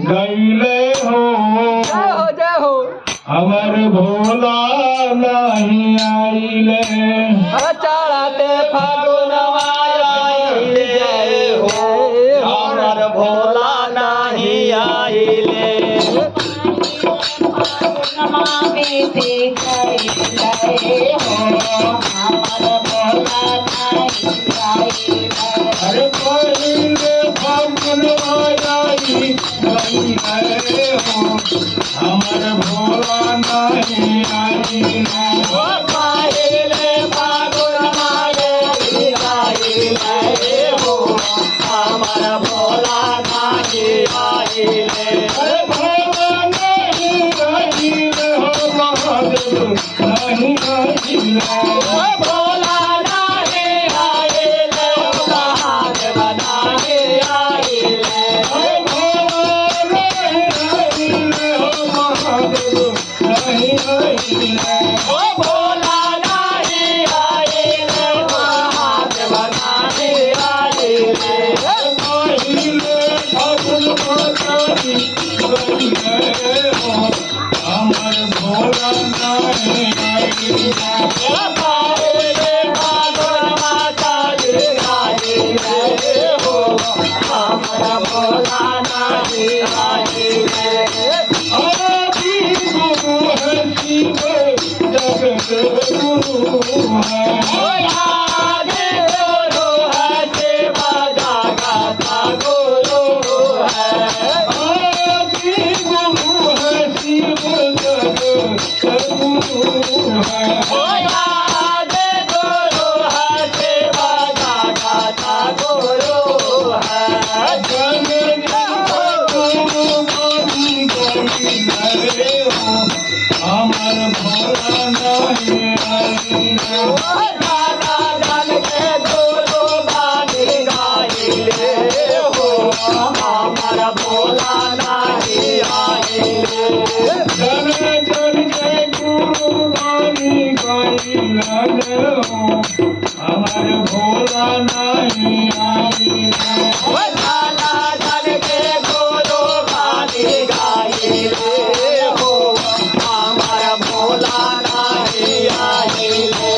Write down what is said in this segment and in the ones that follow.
गईले हो जय हो हमर भोला नहीं आईले चढ़ते फागुन जय हो हमर भोला नहीं आइले अरे पहिले फागुन आई गईले हो हमर भोला नहीं आईले पहिले फागुन आइले हो हमर भोला नहीं आइले अरे भोला नहीं आईले हो महादेव नहीं आईले भोला नहीं आइले महादेव नहीं आइले भोला नहीं आइले महादेव नहीं आइले हमर भोला नहीं पहिले फागुन आइले हो हमर भोला नहीं आइले आगे गुरु है सेवा जागता गुरु है आगे गुरु है सेवा जागता गुरु है हमर भोला नहीं आईले दादा जन के गुरु बानी गाइले हो हमर भोला नहीं आइले जन जन के गुरु बानी गईले हो हमर भोला नहीं आईले दादा जन के गुरु बानी गाइले हो हमर भोला नहीं आइले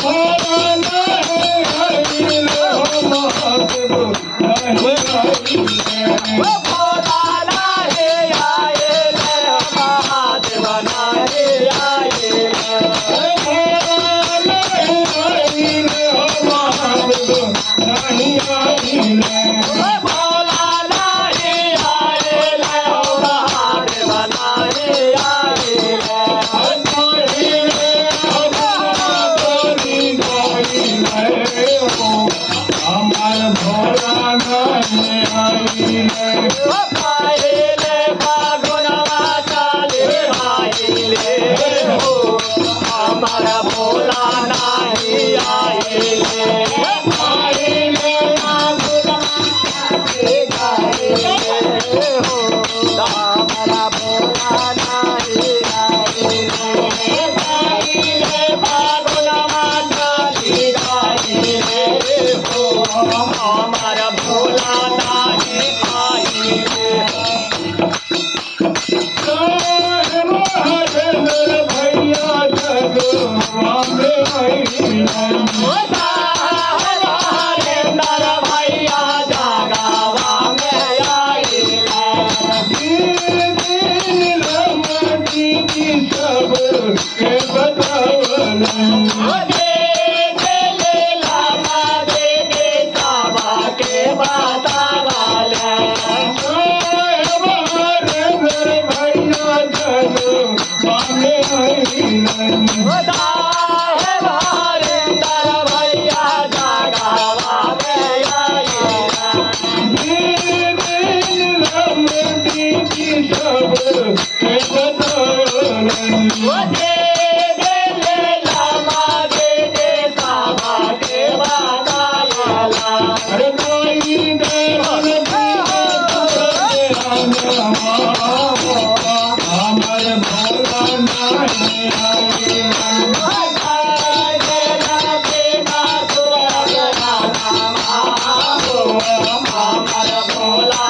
भोला नहीं आईले हो महादेव नहीं आईले भोला नहीं आइले महादेव नहीं आइले भोला नहीं आइले महादेव नहीं आइले पहिले फागुन आइले हो हमर भोला नहीं आइले पहिले फागुन आइले हो हमर भोला नहीं आइले पहिले फागुन आइले हो हमर भोला नहीं आइले भैया जग हरेंद्र भैया जगावा में आइले सब के बतावल दे लामा दे साबा के बतावाले भैया जग मांगे हरेंद्र भैया जगावा में आइले दे लामा दे साबा के बतावाला हमर भोला नहीं आईले हमर भोला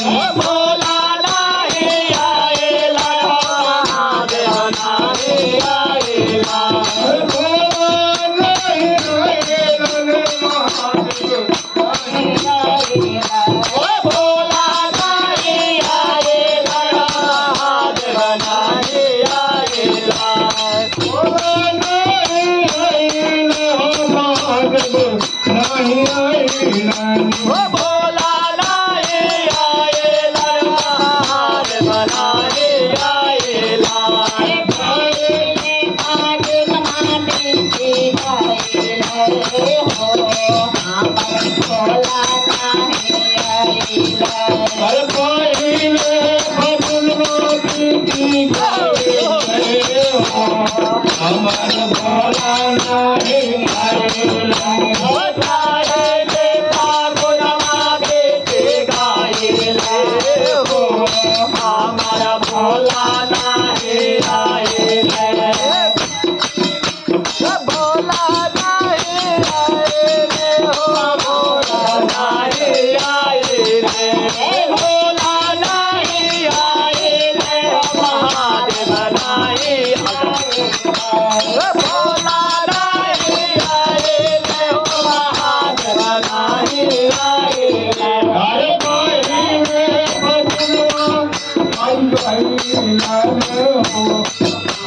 भोला नाही आएला महादेव नाही आएला भोला नाही आएला महादेव नाही आएला भोला नाही आएला महादेव नाही आएला हमार भोला नहीं आएला साहेले फागुनमा बेटे गायले हो हमारा भोला नाही आएले भोला नाही आएले हो भोला नाही आएले भोला नाही आएले महादेव नाही आएले भोला नाही आएले महादेव नाही आएले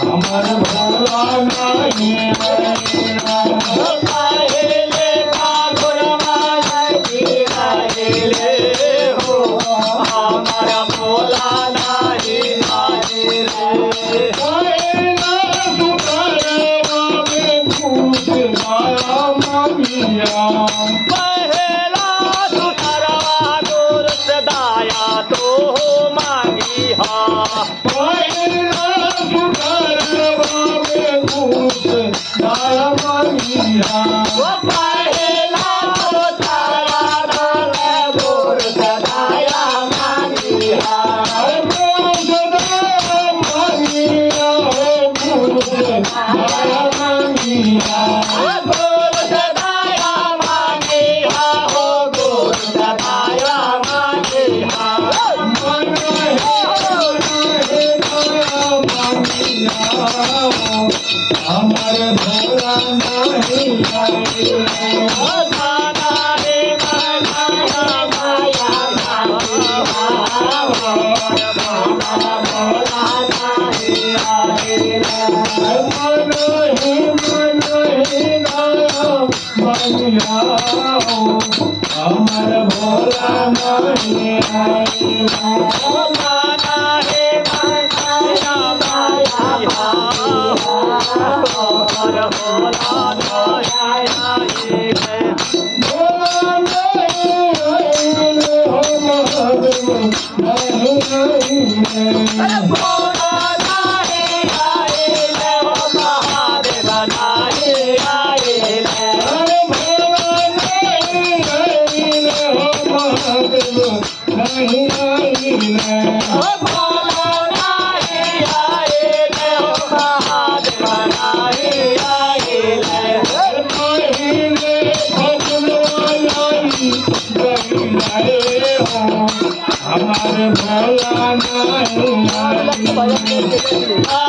हमार भोला नहीं आएला साहेले फागुनमा बेटे गायले हो हमारा भोला नाही आएले पहला सुतरवा दूर से दाया तो हो मांगी हा वो पहला सुतरवा दूर से दाया मांगी हा वो दूर से दाया मांगी हा हो दूर से दाया मांगी हा हमार भोला नहीं आएला गाना रे गाना माया भोला नाही आएला हमार भोला नहीं आएला गाना रे गाना माया भोला नाही आएला भोला नाही आएले महादेव नाही आएले भोला नाही आएले महादेव नाही आएले हमारे भोला नहीं आएला